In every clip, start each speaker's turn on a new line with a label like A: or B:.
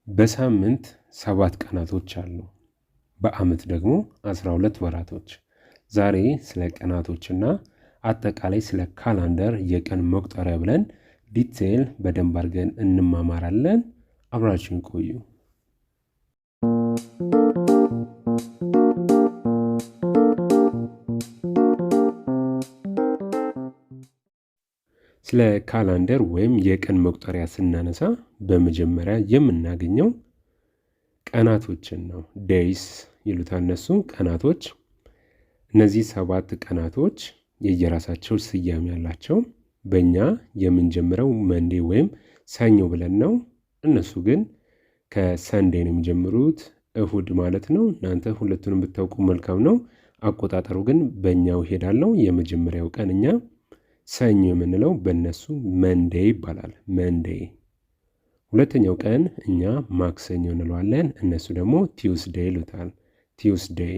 A: በሳምንት 7 ቀናቶች አሉ። በዓመት ደግሞ 12 ወራቶች። ዛሬ ስለ ቀናቶችና አጠቃላይ ስለ ካላንደር የቀን መቁጠሪያ ብለን ዲቴይል በደንብ አድርገን እንማማራለን። አብራችሁን ቆዩ። ስለ ካላንደር ወይም የቀን መቁጠሪያ ስናነሳ በመጀመሪያ የምናገኘው ቀናቶችን ነው። ዴይስ ይሉታል እነሱ ቀናቶች። እነዚህ 7 ቀናቶች የየራሳቸው ስያሜ ያላቸው። በእኛ የምንጀምረው መንዴ ወይም ሰኞ ብለን ነው። እነሱ ግን ከሰንዴ ነው የሚጀምሩት፣ እሁድ ማለት ነው። እናንተ ሁለቱንም ብታውቁ መልካም ነው። አቆጣጠሩ ግን በእኛው ሄዳለው። የመጀመሪያው ቀን እኛ ሰኞ የምንለው በእነሱ መንዴ ይባላል። መንዴ። ሁለተኛው ቀን እኛ ማክሰኞ እንለዋለን፣ እነሱ ደግሞ ቲውስዴይ ይሉታል። ቲውስዴይ።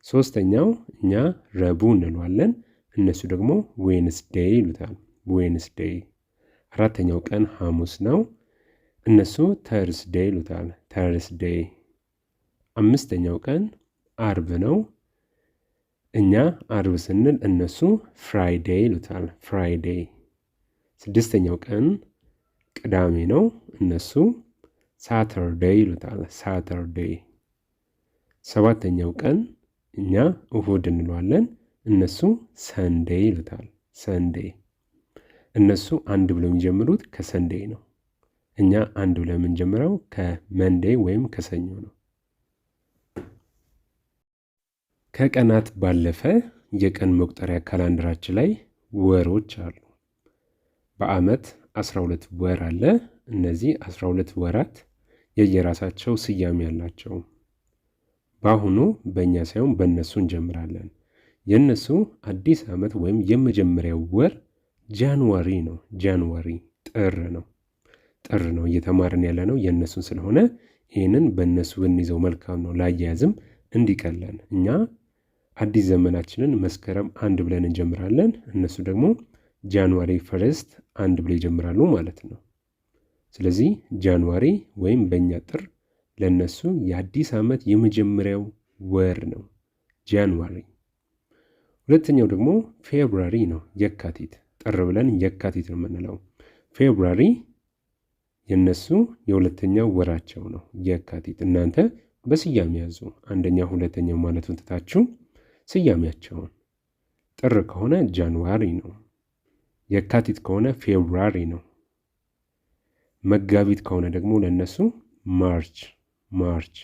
A: ሶስተኛው እኛ ረቡዕ እንለዋለን፣ እነሱ ደግሞ ዌንስዴይ ይሉታል። ዌንስዴይ። አራተኛው ቀን ሐሙስ ነው፣ እነሱ ተርስዴይ ይሉታል። ተርስዴይ። አምስተኛው ቀን አርብ ነው፣ እኛ አርብ ስንል እነሱ ፍራይዴይ ይሉታል። ፍራይዴይ። ስድስተኛው ቀን ቅዳሜ ነው፣ እነሱ ሳተርዴይ ይሉታል። ሳተርዴይ። ሰባተኛው ቀን እኛ እሁድ እንለዋለን፣ እነሱ ሰንዴይ ይሉታል። ሰንዴይ። እነሱ አንድ ብለው የሚጀምሩት ከሰንዴይ ነው። እኛ አንድ ብለው የምንጀምረው ከመንዴይ ወይም ከሰኞ ነው። ከቀናት ባለፈ የቀን መቁጠሪያ ካላንደራችን ላይ ወሮች አሉ። በዓመት 12 ወር አለ። እነዚህ 12 ወራት የየራሳቸው ስያሜ ያላቸው። በአሁኑ በእኛ ሳይሆን በእነሱ እንጀምራለን። የእነሱ አዲስ ዓመት ወይም የመጀመሪያው ወር ጃንዋሪ ነው። ጃንዋሪ ጥር ነው። ጥር ነው እየተማርን ያለ ነው የእነሱን ስለሆነ ይህንን በእነሱ ብንይዘው መልካም ነው። ላያያዝም እንዲቀለን እኛ አዲስ ዘመናችንን መስከረም 1 ብለን እንጀምራለን። እነሱ ደግሞ ጃንዋሪ ፈርስት 1 ብለው ይጀምራሉ ማለት ነው። ስለዚህ ጃንዋሪ ወይም በእኛ ጥር ለእነሱ የአዲስ ዓመት የመጀመሪያው ወር ነው። ጃንዋሪ። ሁለተኛው ደግሞ ፌብሩዋሪ ነው። የካቲት። ጥር ብለን የካቲት ነው የምንለው። ፌብሩዋሪ የእነሱ የሁለተኛው ወራቸው ነው። የካቲት። እናንተ በስያሜ ያዙ። አንደኛ ሁለተኛው ማለቱን ትታችሁ ስያሜያቸውን። ጥር ከሆነ ጃንዋሪ ነው። የካቲት ከሆነ ፌብሩዋሪ ነው። መጋቢት ከሆነ ደግሞ ለነሱ ማርች። ማርች።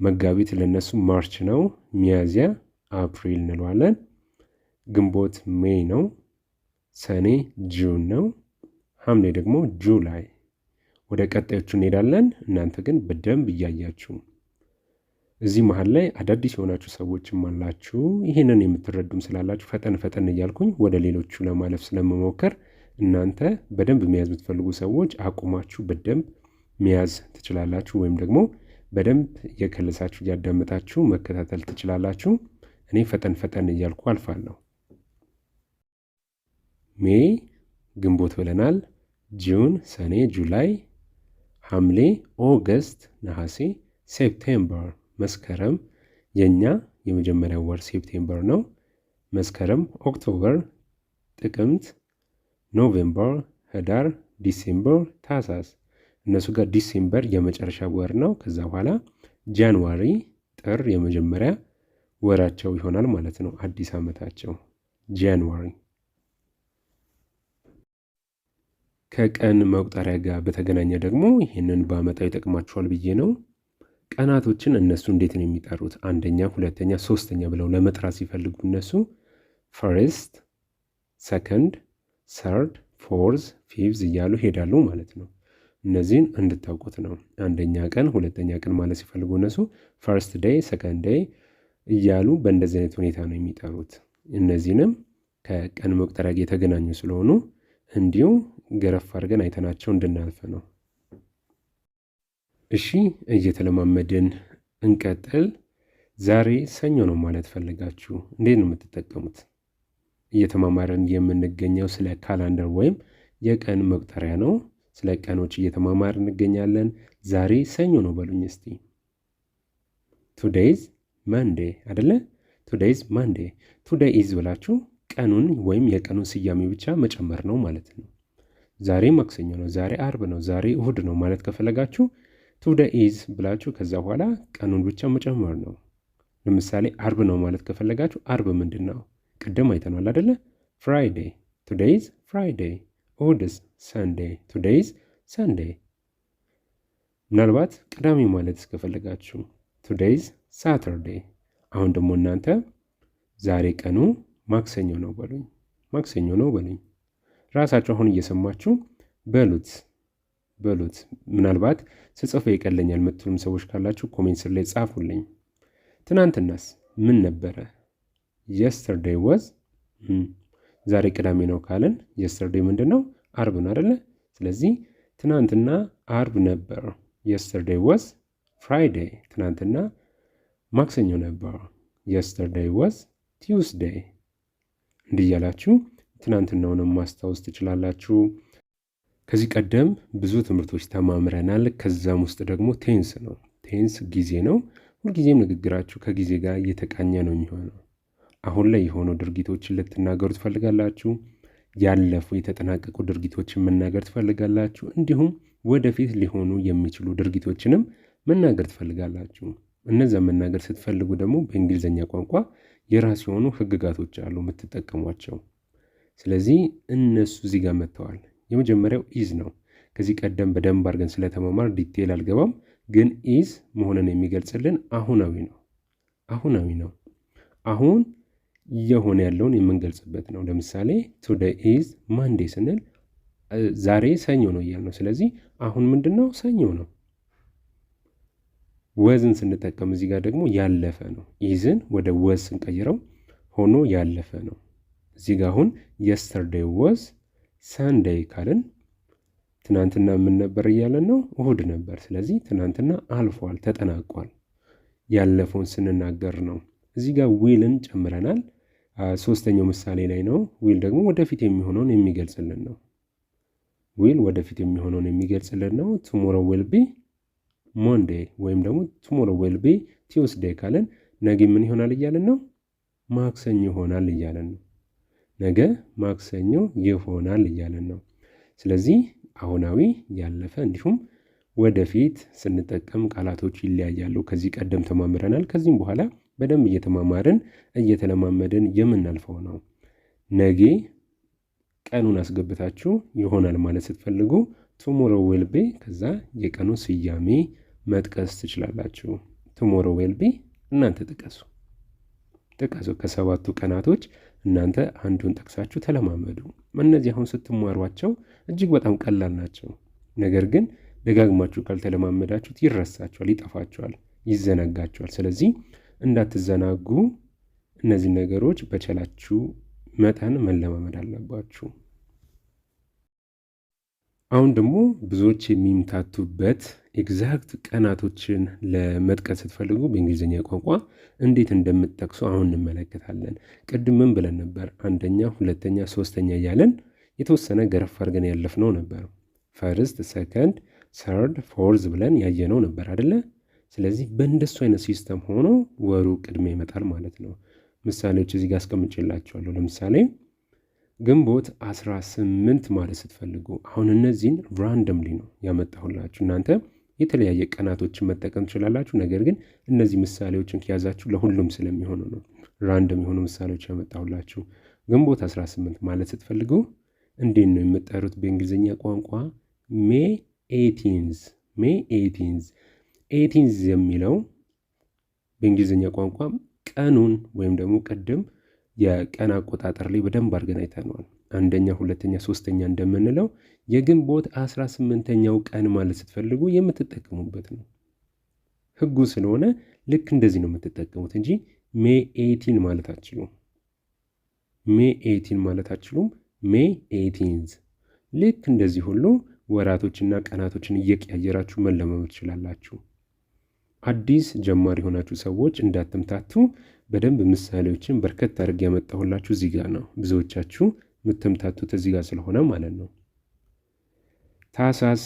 A: መጋቢት ለነሱ ማርች ነው። ሚያዝያ አፕሪል እንለዋለን። ግንቦት ሜይ ነው። ሰኔ ጁን ነው። ሐምሌ ደግሞ ጁላይ። ወደ ቀጣዮቹ እንሄዳለን። እናንተ ግን በደንብ እያያችሁ እዚህ መሃል ላይ አዳዲስ የሆናችሁ ሰዎችም አላችሁ። ይህንን የምትረዱም ስላላችሁ ፈጠን ፈጠን እያልኩኝ ወደ ሌሎቹ ለማለፍ ስለመሞከር እናንተ በደንብ መያዝ የምትፈልጉ ሰዎች አቁማችሁ በደንብ መያዝ ትችላላችሁ፣ ወይም ደግሞ በደንብ እየከለሳችሁ እያዳመጣችሁ መከታተል ትችላላችሁ። እኔ ፈጠን ፈጠን እያልኩ አልፋለሁ። ሜይ ግንቦት ብለናል። ጁን ሰኔ ጁላይ፣ ሐምሌ ኦገስት ነሐሴ፣ ሴፕቴምበር መስከረም የኛ የመጀመሪያው ወር ሴፕቴምበር ነው። መስከረም ኦክቶበር፣ ጥቅምት፣ ኖቬምበር፣ ህዳር፣ ዲሴምበር፣ ታህሳስ። እነሱ ጋር ዲሴምበር የመጨረሻ ወር ነው። ከዛ በኋላ ጃንዋሪ ጥር የመጀመሪያ ወራቸው ይሆናል ማለት ነው። አዲስ ዓመታቸው ጃንዋሪ። ከቀን መቁጠሪያ ጋር በተገናኘ ደግሞ ይህንን ባመጣው ይጠቅማችኋል ብዬ ነው። ቀናቶችን እነሱ እንዴት ነው የሚጠሩት? አንደኛ፣ ሁለተኛ፣ ሶስተኛ ብለው ለመጥራት ሲፈልጉ እነሱ ፈርስት፣ ሰከንድ፣ ሰርድ፣ ፎርዝ፣ ፊፍዝ እያሉ ሄዳሉ ማለት ነው። እነዚህን እንድታውቁት ነው። አንደኛ ቀን፣ ሁለተኛ ቀን ማለት ሲፈልጉ እነሱ ፈርስት ዴይ፣ ሰከንድ ዴይ እያሉ በእንደዚህ አይነት ሁኔታ ነው የሚጠሩት። እነዚህንም ከቀን መቁጠሪያ ጋር የተገናኙ ስለሆኑ እንዲሁ ገረፍ አድርገን አይተናቸው እንድናልፍ ነው። እሺ እየተለማመድን እንቀጥል። ዛሬ ሰኞ ነው ማለት ፈልጋችሁ እንዴት ነው የምትጠቀሙት? እየተማማረን የምንገኘው ስለ ካላንደር ወይም የቀን መቁጠሪያ ነው። ስለ ቀኖች እየተማማር እንገኛለን። ዛሬ ሰኞ ነው በሉኝ እስቲ። ቱዴይዝ ማንዴ አይደለ? ቱዴይዝ ማንዴ። ቱዴይ ኢዝ ብላችሁ ቀኑን ወይም የቀኑን ስያሜ ብቻ መጨመር ነው ማለት ነው። ዛሬ ማክሰኞ ነው፣ ዛሬ አርብ ነው፣ ዛሬ እሁድ ነው ማለት ከፈለጋችሁ ቱዴይ ኢዝ ብላችሁ ከዛ በኋላ ቀኑን ብቻ መጨመር ነው። ለምሳሌ አርብ ነው ማለት ከፈለጋችሁ አርብ ምንድን ነው? ቅድም አይተናል አይደለ? ፍራይዴ። ቱዴይዝ ፍራይዴ። እሁድስ ሰንዴ። ቱዴይዝ ሰንዴ። ምናልባት ቅዳሜ ማለት እስከፈለጋችሁ ቱዴይዝ ሳተርዴ። አሁን ደግሞ እናንተ ዛሬ ቀኑ ማክሰኞ ነው በሉኝ፣ ማክሰኞ ነው በሉኝ። ራሳችሁ አሁን እየሰማችሁ በሉት በሉት። ምናልባት ስጽፈው ይቀለኛል የምትሉም ሰዎች ካላችሁ ኮሜንት ስር ላይ ጻፉልኝ። ትናንትናስ ምን ነበረ? የስተርዴይ ወዝ። ዛሬ ቅዳሜ ነው ካለን የስተርዴይ ምንድን ነው? አርብ ነው አይደለ? ስለዚህ ትናንትና አርብ ነበር። የስተርዴይ ወዝ ፍራይዴይ። ትናንትና ማክሰኞ ነበር። የስተርዴይ ወዝ ቲውስዴይ። እንዲህ እያላችሁ ትናንትናውንም ማስታወስ ትችላላችሁ። ከዚህ ቀደም ብዙ ትምህርቶች ተማምረናል። ከዛም ውስጥ ደግሞ ቴንስ ነው። ቴንስ ጊዜ ነው። ሁልጊዜም ንግግራችሁ ከጊዜ ጋር እየተቃኘ ነው የሚሆነው። አሁን ላይ የሆኑ ድርጊቶችን ልትናገሩ ትፈልጋላችሁ። ያለፉ የተጠናቀቁ ድርጊቶችን መናገር ትፈልጋላችሁ። እንዲሁም ወደፊት ሊሆኑ የሚችሉ ድርጊቶችንም መናገር ትፈልጋላችሁ። እነዛ መናገር ስትፈልጉ ደግሞ በእንግሊዝኛ ቋንቋ የራሱ የሆኑ ህግጋቶች አሉ የምትጠቀሟቸው። ስለዚህ እነሱ እዚህ ጋር መጥተዋል። የመጀመሪያው ኢዝ ነው። ከዚህ ቀደም በደንብ አድርገን ስለተማማር ዲቴል አልገባም፣ ግን ኢዝ መሆንን የሚገልጽልን አሁናዊ ነው። አሁናዊ ነው። አሁን እየሆነ ያለውን የምንገልጽበት ነው። ለምሳሌ ቱዴይ ኢዝ ማንዴ ስንል ዛሬ ሰኞ ነው እያል ነው። ስለዚህ አሁን ምንድን ነው? ሰኞ ነው። ወዝን ስንጠቀም እዚህ ጋር ደግሞ ያለፈ ነው። ኢዝን ወደ ወዝ ስንቀይረው ሆኖ ያለፈ ነው። እዚህ ጋር አሁን የስተርዴይ ወዝ ሳንዴይ ካልን ትናንትና ምን ነበር እያለን ነው? እሁድ ነበር። ስለዚህ ትናንትና አልፏል፣ ተጠናቋል። ያለፈውን ስንናገር ነው። እዚህ ጋር ዊልን ጨምረናል። ሶስተኛው ምሳሌ ላይ ነው። ዊል ደግሞ ወደፊት የሚሆነውን የሚገልጽልን ነው። ዊል ወደፊት የሚሆነውን የሚገልጽልን ነው። ቱሞሮ ዊል ቢ ሞንዴይ ወይም ደግሞ ቱሞሮ ዊል ቢ ቲውስዴይ ካለን ነገ ምን ይሆናል እያለን ነው? ማክሰኞ ይሆናል እያለን ነው። ነገ ማክሰኞ ይሆናል እያለን ነው። ስለዚህ አሁናዊ፣ ያለፈ እንዲሁም ወደፊት ስንጠቀም ቃላቶች ይለያያሉ። ከዚህ ቀደም ተማምረናል። ከዚህም በኋላ በደንብ እየተማማርን እየተለማመድን የምናልፈው ነው። ነገ ቀኑን አስገብታችሁ ይሆናል ማለት ስትፈልጉ ቱሞሮ ዊል ቢ ከዛ የቀኑ ስያሜ መጥቀስ ትችላላችሁ። ቱሞሮ ዊል ቢ እናንተ ጥቀሱ። ከሰባቱ ቀናቶች እናንተ አንዱን ጠቅሳችሁ ተለማመዱ። እነዚህ አሁን ስትማሯቸው እጅግ በጣም ቀላል ናቸው። ነገር ግን ደጋግማችሁ ካልተለማመዳችሁት ይረሳችኋል፣ ይጠፋችኋል፣ ይዘነጋችኋል። ስለዚህ እንዳትዘናጉ እነዚህ ነገሮች በቻላችሁ መጠን መለማመድ አለባችሁ። አሁን ደግሞ ብዙዎች የሚምታቱበት ኤግዛክት ቀናቶችን ለመጥቀስ ስትፈልጉ በእንግሊዝኛ ቋንቋ እንዴት እንደምትጠቅሱ አሁን እንመለከታለን። ቅድም ምን ብለን ነበር? አንደኛ፣ ሁለተኛ፣ ሶስተኛ እያለን የተወሰነ ገረፍ አድርገን ያለፍነው ነበር። ፈርስት፣ ሰከንድ፣ ሰርድ፣ ፎርዝ ብለን ያየነው ነበር አይደለ? ስለዚህ በእንደሱ አይነት ሲስተም ሆኖ ወሩ ቅድሜ ይመጣል ማለት ነው። ምሳሌዎች እዚህ ጋር አስቀምጬላችኋለሁ። ለምሳሌ ግንቦት 18 ማለት ስትፈልጉ አሁን እነዚህን ራንደምሊ ነው ያመጣሁላችሁ። እናንተ የተለያየ ቀናቶችን መጠቀም ትችላላችሁ። ነገር ግን እነዚህ ምሳሌዎችን ከያዛችሁ ለሁሉም ስለሚሆኑ ነው ራንደም የሆኑ ምሳሌዎች ያመጣሁላችሁ። ግንቦት 18 ማለት ስትፈልጉ እንዴት ነው የምጠሩት በእንግሊዝኛ ቋንቋ? ሜይ 18 የሚለው በእንግሊዝኛ ቋንቋ ቀኑን ወይም ደግሞ ቅድም የቀን አቆጣጠር ላይ በደንብ አድርገን አይተነዋል። አንደኛ፣ ሁለተኛ፣ ሶስተኛ እንደምንለው የግንቦት 18ኛው ቀን ማለት ስትፈልጉ የምትጠቀሙበት ነው። ህጉ ስለሆነ ልክ እንደዚህ ነው የምትጠቀሙት እንጂ ሜይ 18 ማለት አትችሉም። ሜይ 18 ማለት አትችሉም። ሜይ 18 ልክ እንደዚህ ሁሉ ወራቶችና ቀናቶችን እየቀያየራችሁ መለማመድ ትችላላችሁ። አዲስ ጀማሪ የሆናችሁ ሰዎች እንዳትምታቱ በደንብ ምሳሌዎችን በርከት አድርጌ ያመጣሁላችሁ እዚህ ጋር ነው። ብዙዎቻችሁ የምትምታቱት እዚህ ጋር ስለሆነ ማለት ነው። ታህሳስ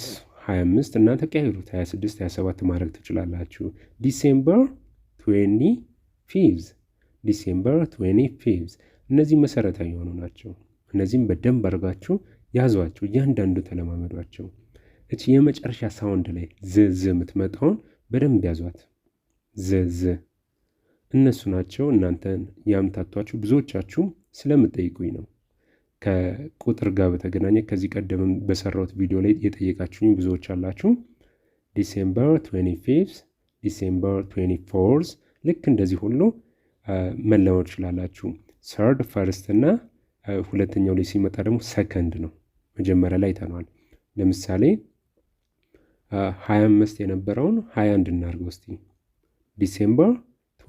A: 25 እናንተ ቀይሩት 26 27 ማድረግ ትችላላችሁ። ዲሴምበር 25 ዲሴምበር 25 እነዚህ መሰረታዊ የሆኑ ናቸው። እነዚህም በደንብ አድርጋችሁ ያዟቸው፣ እያንዳንዱ ተለማመዷቸው። እቺ የመጨረሻ ሳውንድ ላይ ዝዝ የምትመጣውን በደንብ ያዟት። ዝዝ እነሱ ናቸው እናንተን ያምታቷችሁ። ብዙዎቻችሁ ስለምጠይቁኝ ነው። ከቁጥር ጋር በተገናኘ ከዚህ ቀደምም በሰራሁት ቪዲዮ ላይ የጠየቃችሁኝ ብዙዎች አላችሁ። ዲሴምበር 25 ዲሴምበር 24 ልክ እንደዚህ ሁሉ መለማመድ ትችላላችሁ። ሰርድ ፈርስት እና ሁለተኛው ላይ ሲመጣ ደግሞ ሰከንድ ነው። መጀመሪያ ላይ ተኗል። ለምሳሌ 25 የነበረውን 21 እናድርገው እስቲ። ዲሴምበር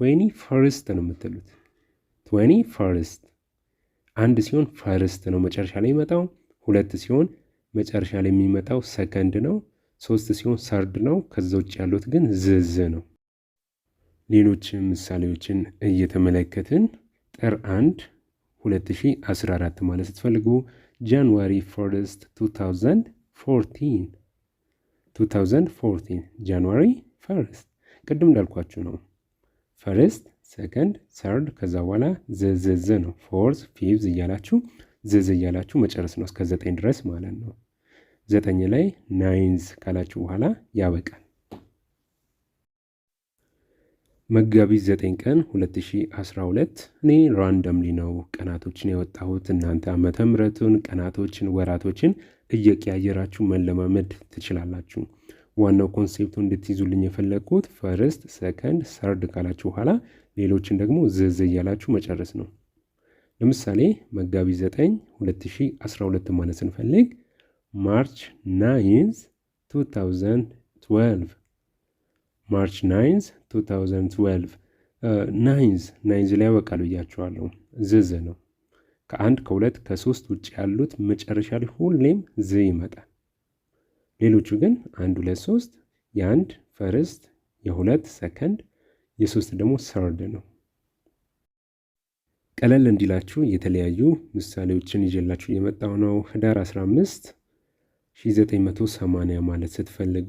A: 21 ነው የምትሉት። 21 አንድ ሲሆን ፈርስት ነው መጨረሻ ላይ የሚመጣው። ሁለት ሲሆን መጨረሻ ላይ የሚመጣው ሰከንድ ነው። ሶስት ሲሆን ሰርድ ነው። ከዛ ውጭ ያሉት ግን ዝዝ ነው። ሌሎች ምሳሌዎችን እየተመለከትን ጥር 1 2014 ማለት ስትፈልጉ ጃንዋሪ 1 2014 ጃንዋሪ 1 ቅድም እንዳልኳችሁ ነው። ፈርስት ሰከንድ ሰርድ ከዛ በኋላ ዘዘዘ ነው። ፎርዝ ፊፍዝ እያላችሁ ዘዘ እያላችሁ መጨረስ ነው እስከ 9 ድረስ ማለት ነው። 9 ላይ ናይንዝ ካላችሁ በኋላ ያበቃል። መጋቢት 9 ቀን 2012 እኔ ራንደምሊ ነው ቀናቶችን የወጣሁት። እናንተ ዓመተ ምሕረቱን ቀናቶችን ወራቶችን እየቀያየራችሁ መለማመድ ትችላላችሁ። ዋናው ኮንሴፕቱ እንድትይዙልኝ የፈለግኩት ፈርስት ሰከንድ ሰርድ ካላችሁ በኋላ ሌሎችን ደግሞ ዝዝ እያላችሁ መጨረስ ነው። ለምሳሌ መጋቢት 9 2012 ማለት ስንፈልግ ማርች 9 2012 ማርች 9 2012 ናይንዝ ላይ ያበቃል ብያችኋለሁ። ዝዝ ነው። ከአንድ ከሁለት ከሶስት ውጭ ያሉት መጨረሻ ላይ ሁሌም ዝ ይመጣል። ሌሎቹ ግን 1 2 3 የአንድ ፈርስት የሁለት ሰከንድ የሶስት ደግሞ ሰርድ ነው። ቀለል እንዲላችሁ የተለያዩ ምሳሌዎችን ይዤላችሁ የመጣው ነው። ህዳር 15 1980 ማለት ስትፈልጉ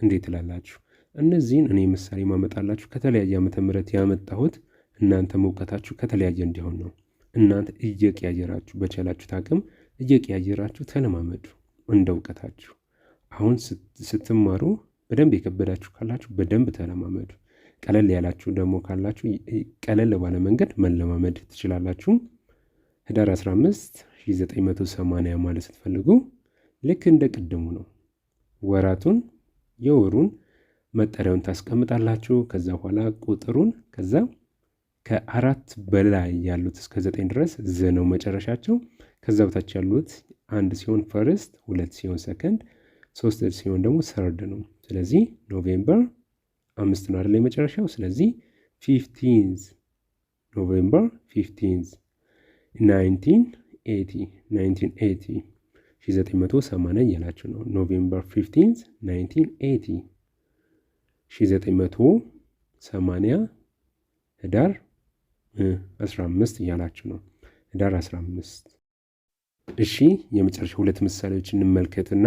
A: እንዴት ትላላችሁ? እነዚህን እኔ ምሳሌ ማመጣላችሁ ከተለያየ ዓመተ ምህረት ያመጣሁት እናንተ እውቀታችሁ ከተለያየ እንዲሆን ነው። እናንተ እየቀያየራችሁ በቻላችሁት አቅም እየቀያየራችሁ ተለማመዱ እንደ እውቀታችሁ። አሁን ስትማሩ በደንብ የከበዳችሁ ካላችሁ በደንብ ተለማመዱ። ቀለል ያላችሁ ደግሞ ካላችሁ ቀለል ባለ መንገድ መለማመድ ትችላላችሁ። ህዳር 15 1980 ማለት ስትፈልጉ ልክ እንደ ቅድሙ ነው። ወራቱን የወሩን መጠሪያውን ታስቀምጣላችሁ። ከዛ በኋላ ቁጥሩን ከዛ ከ4 በላይ ያሉት እስከ 9 ድረስ ዘ ነው መጨረሻቸው። ከዛ በታች ያሉት 1 ሲሆን ፈርስት፣ 2 ሲሆን ሰከንድ፣ 3 ሲሆን ደግሞ ሰርድ ነው። ስለዚህ ኖቬምበር 5 ነው አይደል የመጨረሻው። ስለዚህ 15 ኖቬምበር 15 1980 እያላችሁ ነው። ኖቬምበር 15 1980 1980 ህዳር 15 እያላችሁ ነው። ህዳር 15። እሺ የመጨረሻ ሁለት ምሳሌዎች እንመልከትና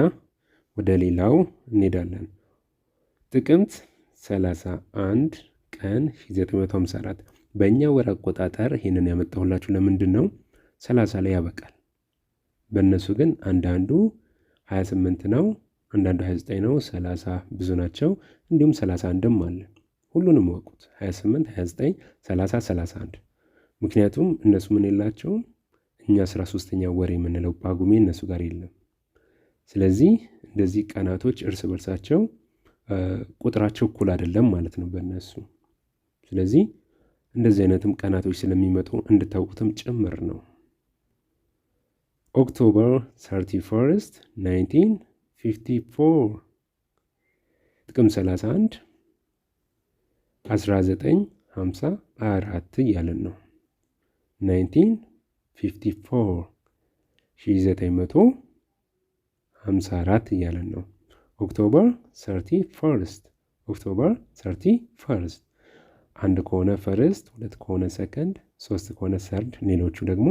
A: ወደ ሌላው እንሄዳለን። ጥቅምት 31 ቀን 1954 በእኛ ወር አቆጣጠር ይህንን ያመጣሁላችሁ ለምንድን ነው? 30 ላይ ያበቃል። በእነሱ ግን አንዳንዱ 28 ነው፣ አንዳንዱ 29 ነው። 30 ብዙ ናቸው። እንዲሁም 31ም አለ። ሁሉንም ወቁት 28 29 30 31። ምክንያቱም እነሱ ምን የላቸውም። እኛ 13ኛ ወር የምንለው ጳጉሜ እነሱ ጋር የለም። ስለዚህ እንደዚህ ቀናቶች እርስ በርሳቸው ቁጥራቸው እኩል አይደለም ማለት ነው በእነሱ። ስለዚህ እንደዚህ አይነትም ቀናቶች ስለሚመጡ እንድታውቁትም ጭምር ነው። ኦክቶበር 31 1954 ጥቅም 31 1954 እያለን ነው። 1954 1954 እያለን ነው። ኦክቶበር 31 ኦክቶበር 31 አንድ ከሆነ ፈርስት፣ ሁለት ከሆነ ሰከንድ፣ 3 ከሆነ ሰርድ፣ ሌሎቹ ደግሞ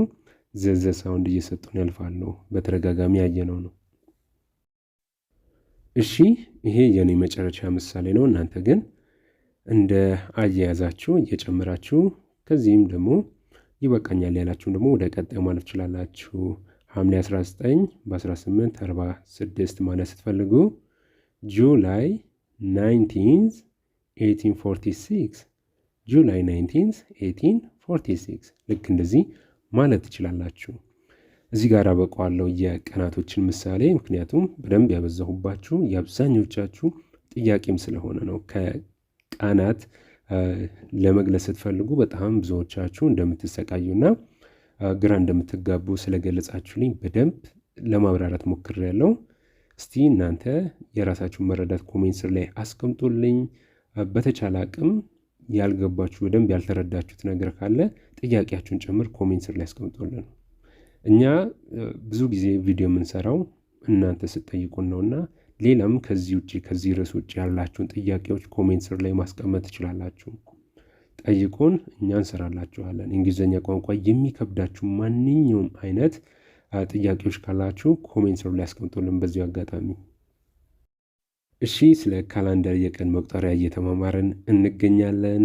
A: ዘዘ ሳውንድ እየሰጡን ያልፋሉ። በተደጋጋሚ ያየነው ነው። እሺ ይሄ የኔ መጨረሻ ምሳሌ ነው። እናንተ ግን እንደ አያያዛችሁ እየጨመራችሁ ከዚህም ደግሞ ይበቃኛል ያላችሁን ደግሞ ወደ ቀጣዩ ማለት ትችላላችሁ። ሐምሌ 19 በ1846 ማለት ስትፈልጉ ጁላይ 19 1846 ጁላይ 19 1846 ልክ እንደዚህ ማለት ትችላላችሁ። እዚህ ጋር አበቃዋለሁ የቀናቶችን ምሳሌ፣ ምክንያቱም በደንብ ያበዛሁባችሁ የአብዛኞቻችሁ ጥያቄም ስለሆነ ነው። ከቀናት ለመግለጽ ስትፈልጉ በጣም ብዙዎቻችሁ እንደምትሰቃዩና ግራ እንደምትጋቡ ስለገለጻችሁልኝ በደንብ ለማብራራት ሞክሬያለሁ። እስቲ እናንተ የራሳችሁን መረዳት ኮሜንት ስር ላይ አስቀምጡልኝ። በተቻለ አቅም ያልገባችሁ በደንብ ያልተረዳችሁት ነገር ካለ ጥያቄያችሁን ጭምር ኮሜንት ስር ላይ አስቀምጡልን። እኛ ብዙ ጊዜ ቪዲዮ የምንሰራው እናንተ ስትጠይቁን ነውና ሌላም ከዚህ ውጪ ከዚህ ርዕስ ውጪ ያላችሁን ጥያቄዎች ኮሜንት ስር ላይ ማስቀመጥ ትችላላችሁ። ጠይቁን፣ እኛ እንሰራላችኋለን። እንግሊዝኛ ቋንቋ የሚከብዳችሁ ማንኛውም አይነት ጥያቄዎች ካላችሁ ኮሜንት ስር ላይ አስቀምጡልን በዚሁ አጋጣሚ። እሺ ስለ ካላንደር የቀን መቁጠሪያ እየተማማረን እንገኛለን።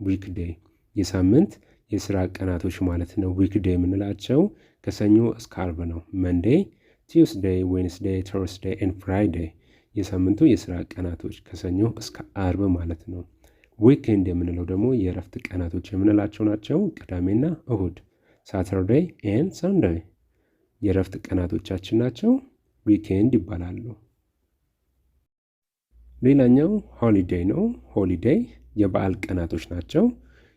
A: ዊክዴይ የሳምንት የስራ ቀናቶች ማለት ነው። ዊክዴይ የምንላቸው ከሰኞ እስከ አርብ ነው። መንዴይ፣ ቲውስዴይ፣ ዌንስዴይ፣ ተርስዴይ ኤንድ ፍራይዴይ የሳምንቱ የስራ ቀናቶች ከሰኞ እስከ አርብ ማለት ነው። ዊኬንድ የምንለው ደግሞ የእረፍት ቀናቶች የምንላቸው ናቸው። ቅዳሜና እሁድ ሳተርዴይ ኤንድ ሰንዴይ የእረፍት ቀናቶቻችን ናቸው። ዊኬንድ ይባላሉ። ሌላኛው ሆሊዴይ ነው። ሆሊዴይ የበዓል ቀናቶች ናቸው።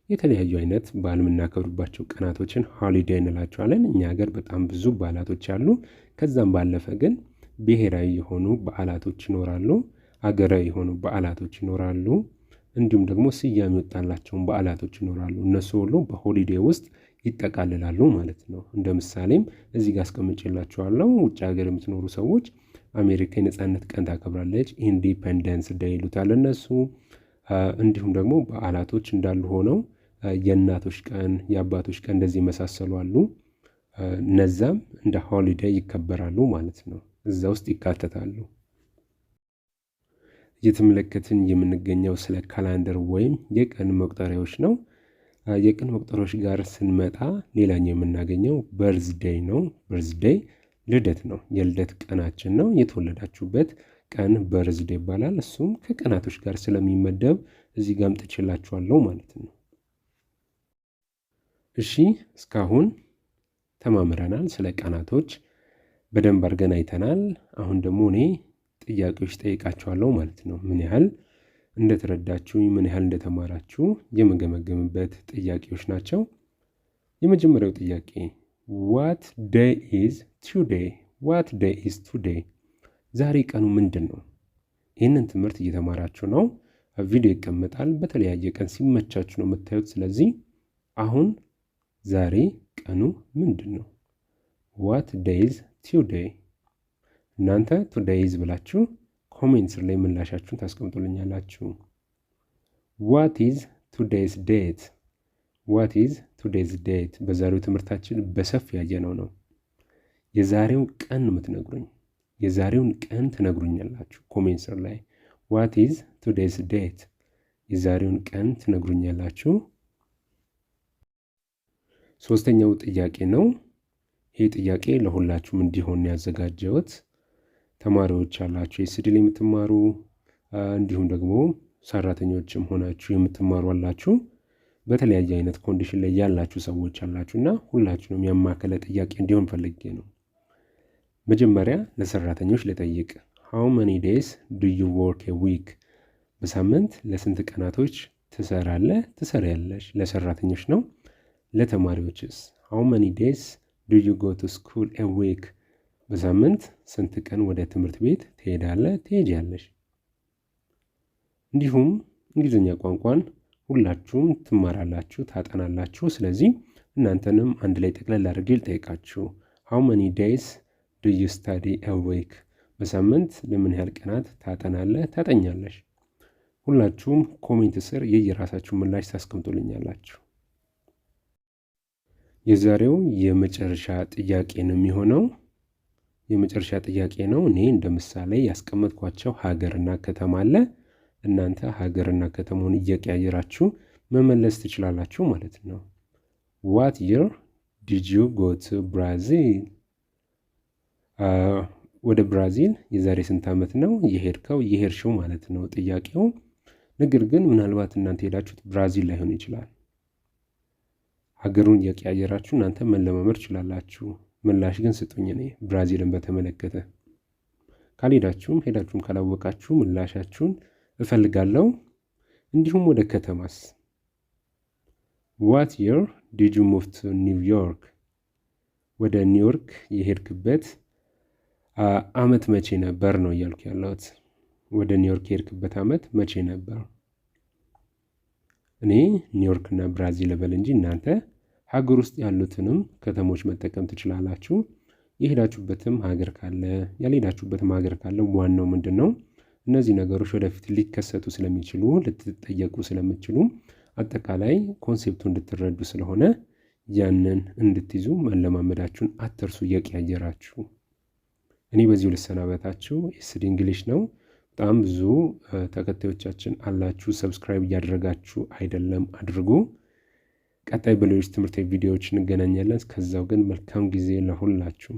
A: የተለያዩ አይነት በዓል የምናከብርባቸው ቀናቶችን ሆሊዴይ እንላቸዋለን። እኛ ሀገር በጣም ብዙ በዓላቶች አሉ። ከዛም ባለፈ ግን ብሔራዊ የሆኑ በዓላቶች ይኖራሉ፣ አገራዊ የሆኑ በዓላቶች ይኖራሉ፣ እንዲሁም ደግሞ ስያሜ ወጣላቸውን በዓላቶች ይኖራሉ። እነሱ ሁሉ በሆሊዴይ ውስጥ ይጠቃልላሉ ማለት ነው። እንደ ምሳሌም እዚህ ጋር አስቀምጬላችኋለሁ። ውጭ ሀገር የምትኖሩ ሰዎች አሜሪካ የነጻነት ቀን ታከብራለች፣ ኢንዲፐንደንስ ዴይ ይሉታል እነሱ። እንዲሁም ደግሞ በዓላቶች እንዳሉ ሆነው የእናቶች ቀን፣ የአባቶች ቀን እንደዚህ የመሳሰሉ አሉ። እነዛም እንደ ሆሊዴይ ይከበራሉ ማለት ነው፣ እዛ ውስጥ ይካተታሉ። እየተመለከትን የምንገኘው ስለ ካላንደር ወይም የቀን መቁጠሪያዎች ነው። የቀን መቁጠሪያዎች ጋር ስንመጣ ሌላኛው የምናገኘው በርዝዴይ ነው። በርዝዴይ ልደት ነው፣ የልደት ቀናችን ነው። የተወለዳችሁበት ቀን በርዝዴይ ይባላል። እሱም ከቀናቶች ጋር ስለሚመደብ እዚህ ጋር አምጥቼላችኋለሁ ማለት ነው። እሺ እስካሁን ተማምረናል፣ ስለ ቀናቶች በደንብ አድርገን አይተናል። አሁን ደግሞ እኔ ጥያቄዎች ጠይቃችኋለሁ ማለት ነው። ምን ያህል እንደተረዳችሁ ምን ያህል እንደተማራችሁ የምገመገምበት ጥያቄዎች ናቸው። የመጀመሪያው ጥያቄ ዋት ዴይ ኢዝ ቱዴይ? ዋት ዴይ ኢዝ ቱዴይ? ዛሬ ቀኑ ምንድን ነው? ይህንን ትምህርት እየተማራችሁ ነው። ቪዲዮ ይቀመጣል። በተለያየ ቀን ሲመቻችሁ ነው የምታዩት። ስለዚህ አሁን ዛሬ ቀኑ ምንድን ነው? ዋት ዴይ ኢዝ ቱዴይ? እናንተ ቱዴይ ኢዝ ብላችሁ ኮሜንት ስር ላይ ምላሻችሁን ታስቀምጡልኛላችሁ። ዋት ኢዝ ቱዴይስ ዴት? ዋት ኢዝ ቱዴይስ ዴት? በዛሬው ትምህርታችን በሰፊ ያየነው ነው። የዛሬውን ቀን የምትነግሩኝ፣ የዛሬውን ቀን ትነግሩኛላችሁ ኮሜንት ስር ላይ። ዋት ኢዝ ቱዴይስ ዴት? የዛሬውን ቀን ትነግሩኛላችሁ። ሶስተኛው ጥያቄ ነው። ይህ ጥያቄ ለሁላችሁም እንዲሆን ያዘጋጀሁት። ተማሪዎች አላችሁ የሲዲል የምትማሩ እንዲሁም ደግሞ ሰራተኞችም ሆናችሁ የምትማሩ አላችሁ። በተለያየ አይነት ኮንዲሽን ላይ ያላችሁ ሰዎች አላችሁ እና ሁላችሁንም ያማከለ ጥያቄ እንዲሆን ፈልጌ ነው። መጀመሪያ ለሰራተኞች ልጠይቅ። how many days do you work a week? በሳምንት ለስንት ቀናቶች ትሰራለህ ትሰሪያለሽ? ለሰራተኞች ነው። ለተማሪዎችስ how many days do you go to school a week? በሳምንት ስንት ቀን ወደ ትምህርት ቤት ትሄዳለህ ትሄጃለሽ? እንዲሁም እንግሊዝኛ ቋንቋን ሁላችሁም ትማራላችሁ ታጠናላችሁ። ስለዚህ እናንተንም አንድ ላይ ጠቅለል አድርጌ ልጠይቃችሁ። how many days do you study a week? በሳምንት ለምን ያህል ቀናት ታጠናለህ ታጠኛለሽ? ሁላችሁም ኮሜንት ስር የየራሳችሁ ምላሽ ታስቀምጡልኛላችሁ። የዛሬው የመጨረሻ ጥያቄ ነው የሚሆነው። የመጨረሻ ጥያቄ ነው። እኔ እንደ ምሳሌ ያስቀመጥኳቸው ሀገርና ከተማ አለ። እናንተ ሀገርና ከተማውን እየቀያየራችሁ መመለስ ትችላላችሁ ማለት ነው። What year did you go to Brazil? ወደ ብራዚል የዛሬ ስንት ዓመት ነው የሄድሽው ማለት ነው ጥያቄው። ነገር ግን ምናልባት እናንተ ሄዳችሁት ብራዚል ላይሆን ይችላል። ሀገሩን እየቀያየራችሁ እናንተ መለማመድ ትችላላችሁ። ምላሽ ግን ስጡኝ እኔ ብራዚልን በተመለከተ። ካልሄዳችሁም ሄዳችሁም ካላወቃችሁ ምላሻችሁን እፈልጋለሁ። እንዲሁም ወደ ከተማስ What year did you move to New York? ወደ ኒውዮርክ የሄድክበት ዓመት መቼ ነበር ነው እያልኩ ያለሁት። ወደ ኒውዮርክ የሄድክበት ዓመት መቼ ነበር? እኔ ኒውዮርክ እና ብራዚል ልበል እንጂ እናንተ ሀገር ውስጥ ያሉትንም ከተሞች መጠቀም ትችላላችሁ። የሄዳችሁበትም ሀገር ካለ ያልሄዳችሁበትም ሀገር ካለ ዋናው ምንድን ነው? እነዚህ ነገሮች ወደፊት ሊከሰቱ ስለሚችሉ ልትጠየቁ ስለምትችሉ አጠቃላይ ኮንሴፕቱ እንድትረዱ ስለሆነ ያንን እንድትይዙ መለማመዳችሁን አትርሱ እየቀያየራችሁ። እኔ በዚሁ ልሰናበታችሁ። ኤስዲ እንግሊሽ ነው። በጣም ብዙ ተከታዮቻችን አላችሁ። ሰብስክራይብ እያደረጋችሁ አይደለም፣ አድርጉ። ቀጣይ በሌሎች ትምህርታዊ ቪዲዮዎች እንገናኛለን። እስከዛው ግን መልካም ጊዜ ለሁላችሁ።